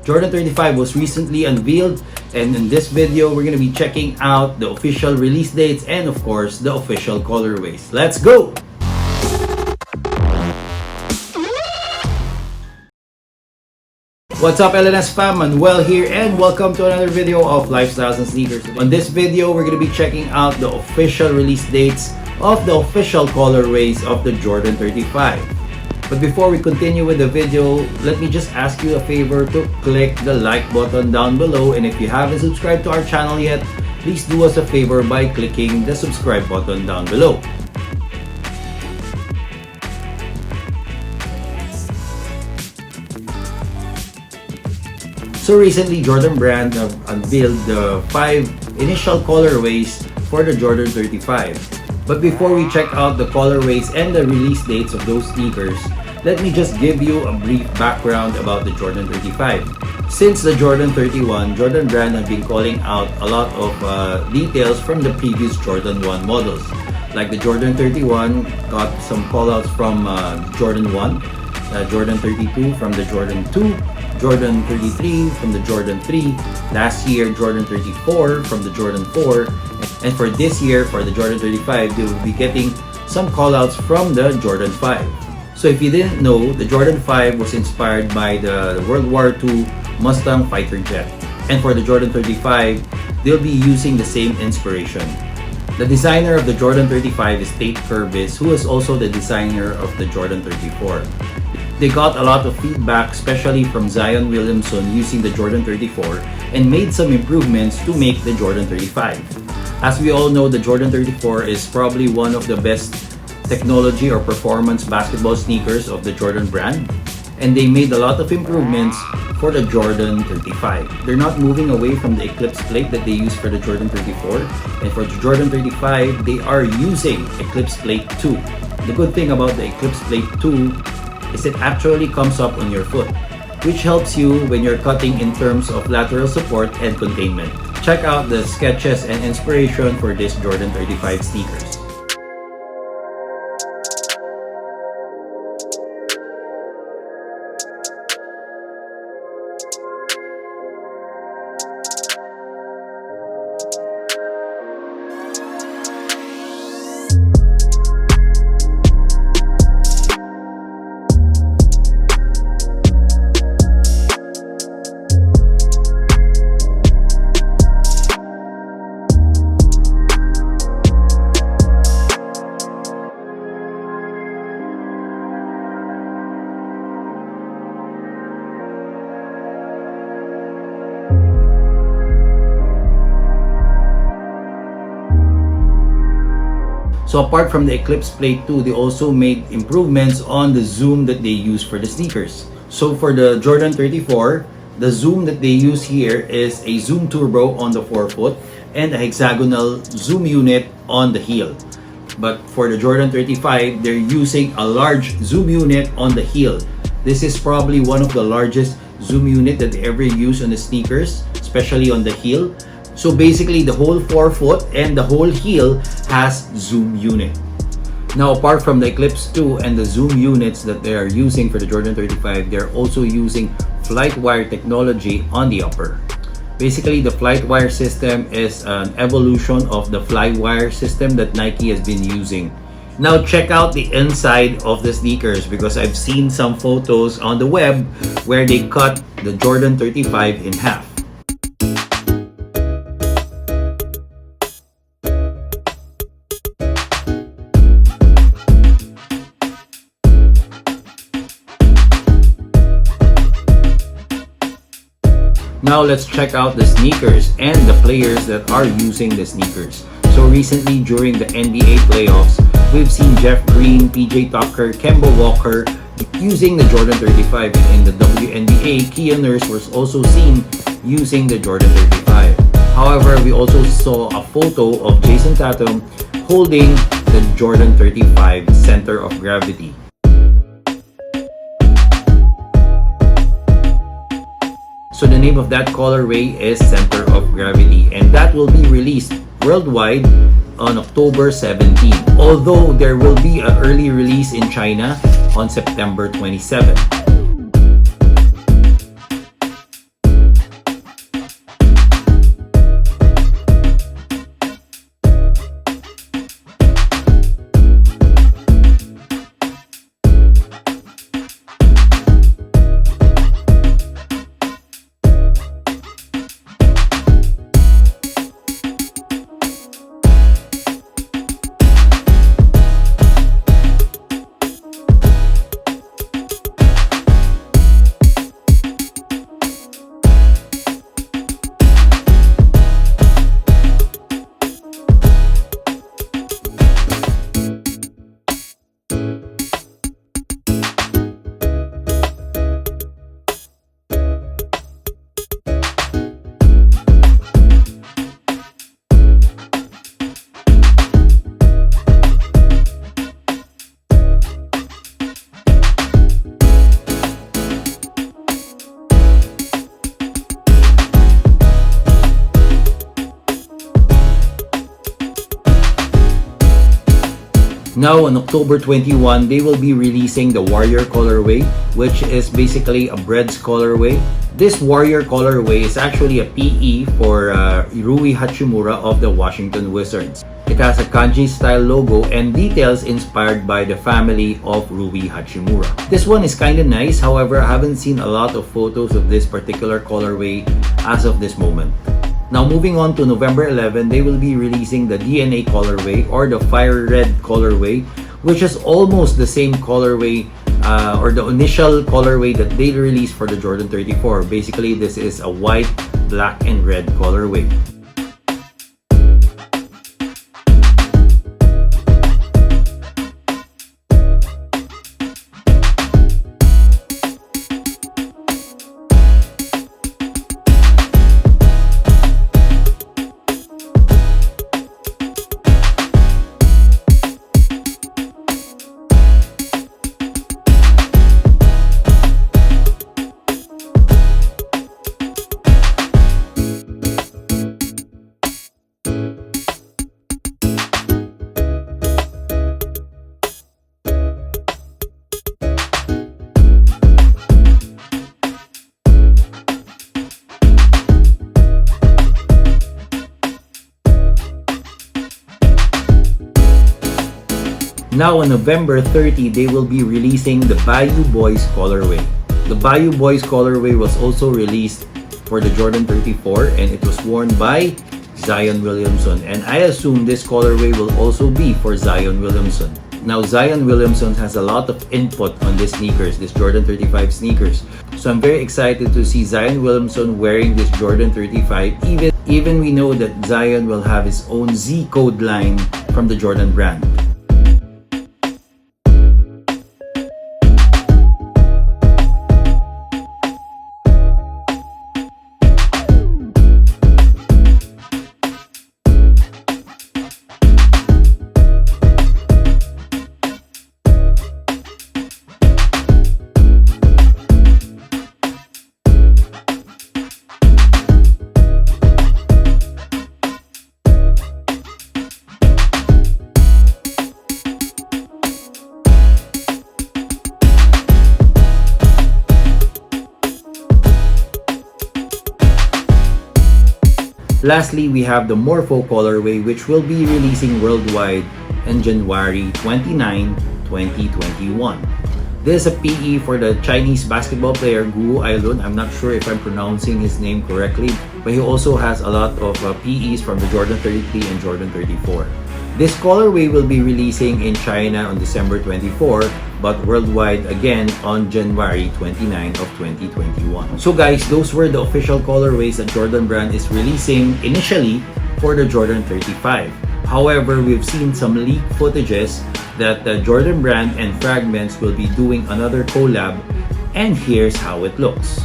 Jordan 35 was recently unveiled, and in this video we're going to be checking out the official release dates and of course the official colorways. Let's go! What's up LNS fam, Manuel here and welcome to another video of Lifestyles and Sneakers. On this video we're going to be checking out the official release dates of the official colorways of the Jordan 35. But before we continue with the video, let me just ask you a favor to click the like button down below, and if you haven't subscribed to our channel yet, please do us a favor by clicking the subscribe button down below. So recently, Jordan Brand have unveiled the 5 initial colorways for the Jordan 35. But before we check out the colorways and the release dates of those sneakers, let me just give you a brief background about the Jordan 35. Since the Jordan 31, Jordan Brand have been calling out a lot of details from the previous Jordan 1 models. Like the Jordan 31 got some callouts from Jordan 1, Jordan 32 from the Jordan 2, Jordan 33 from the Jordan 3, last year Jordan 34 from the Jordan 4, and for this year, for the Jordan 35, they will be getting some callouts from the Jordan 5. So if you didn't know, the Jordan 5 was inspired by the World War II Mustang fighter jet. And for the Jordan 35, they'll be using the same inspiration. The designer of the Jordan 35 is Tate Kuerbis, who is also the designer of the Jordan 34. They got a lot of feedback, especially from Zion Williamson using the Jordan 34, and made some improvements to make the Jordan 35. As we all know, the Jordan 34 is probably one of the best technology or performance basketball sneakers of the Jordan brand, and they made a lot of improvements for the Jordan 35. They're not moving away from the Eclipse Plate that they used for the Jordan 34, and for the Jordan 35, they are using Eclipse Plate 2. The good thing about the Eclipse Plate 2 is it actually comes up on your foot, which helps you when you're cutting in terms of lateral support and containment. Check out the sketches and inspiration for this Jordan 35 sneakers. So apart from the Eclipse Plate 2, they also made improvements on the zoom that they use for the sneakers. So for the Jordan 34, the zoom that they use here is a zoom turbo on the forefoot and a hexagonal zoom unit on the heel. But for the Jordan 35, they're using a large zoom unit on the heel. This is probably one of the largest zoom unit that they ever use on the sneakers, especially on the heel. So basically, the whole forefoot and the whole heel has zoom unit. Now, apart from the Eclipse 2 and the zoom units that they are using for the Jordan 35, they're also using Flywire technology on the upper. Basically, the Flywire system is an evolution of the Flywire system that Nike has been using. Now, check out the inside of the sneakers, because I've seen some photos on the web where they cut the Jordan 35 in half. Now let's check out the sneakers and the players that are using the sneakers. So recently during the NBA playoffs, we've seen Jeff Green, PJ Tucker, Kemba Walker using the Jordan 35. And in the WNBA, Kia Nurse was also seen using the Jordan 35. However, we also saw a photo of Jason Tatum holding the Jordan 35 center of gravity. So the name of that colorway is Center of Gravity, and that will be released worldwide on October 17, although there will be an early release in China on September 27. Now on October 21, they will be releasing the Warrior colorway, which is basically a breads colorway. This Warrior colorway is actually a PE for Rui Hachimura of the Washington Wizards. It has a kanji style logo and details inspired by the family of Rui Hachimura. This one is kinda nice, however I haven't seen a lot of photos of this particular colorway as of this moment. Now moving on to November 11, they will be releasing the DNA colorway or the Fire Red colorway, which is almost the same colorway or the initial colorway that they released for the Jordan 34. Basically, this is a white, black, and red colorway. Now on November 30, they will be releasing the Bayou Boys colorway. The Bayou Boys colorway was also released for the Jordan 34 and it was worn by Zion Williamson. And I assume this colorway will also be for Zion Williamson. Now Zion Williamson has a lot of input on these sneakers, this Jordan 35 sneakers. So I'm very excited to see Zion Williamson wearing this Jordan 35. Even we know that Zion will have his own Z code line from the Jordan brand. Lastly, we have the Morpho colorway, which will be releasing worldwide on January 29, 2021. This is a PE for the Chinese basketball player Guo Ailun. I'm not sure if I'm pronouncing his name correctly, but he also has a lot of PEs from the Jordan 33 and Jordan 34. This colorway will be releasing in China on December 24, but worldwide again on January 29 of 2021. So guys, those were the official colorways that Jordan brand is releasing initially for the Jordan 35. However, we've seen some leaked footages that the Jordan brand and Fragments will be doing another collab, and here's how it looks.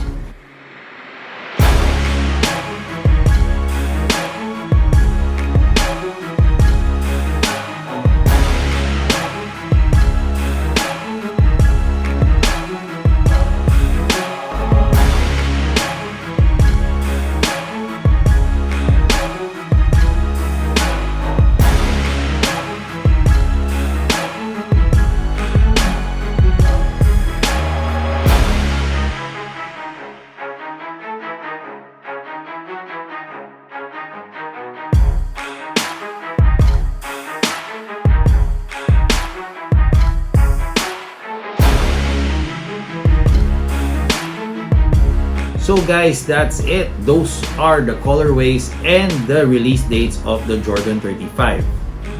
So guys, that's it. Those are the colorways and the release dates of the Jordan 35.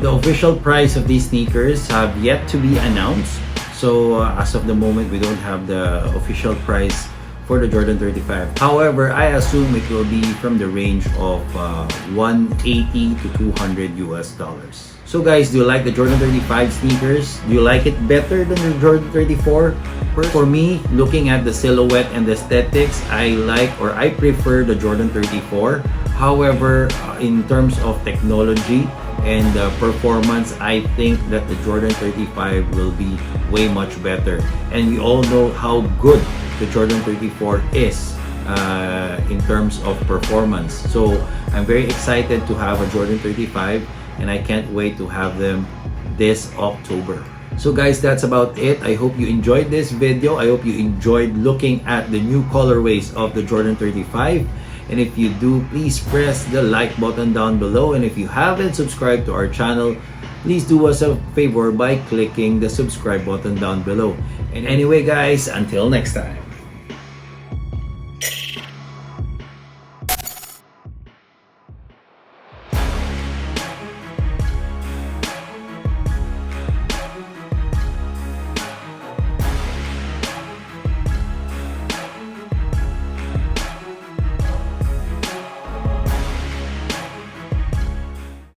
The official price of these sneakers have yet to be announced. So as of the moment, we don't have the official price for the Jordan 35. However, I assume it will be from the range of 180 to 200 US dollars. So guys, do you like the Jordan 35 sneakers? Do you like it better than the Jordan 34? For me, looking at the silhouette and the aesthetics, I prefer the Jordan 34. However, in terms of technology and performance, I think that the Jordan 35 will be way much better. And we all know how good the Jordan 34 is in terms of performance. So I'm very excited to have a Jordan 35, and I can't wait to have them this October. So guys, that's about it. I hope you enjoyed this video. I hope you enjoyed looking at the new colorways of the Jordan 35. And if you do, please press the like button down below. And if you haven't subscribed to our channel, please do us a favor by clicking the subscribe button down below. And anyway guys, until next time.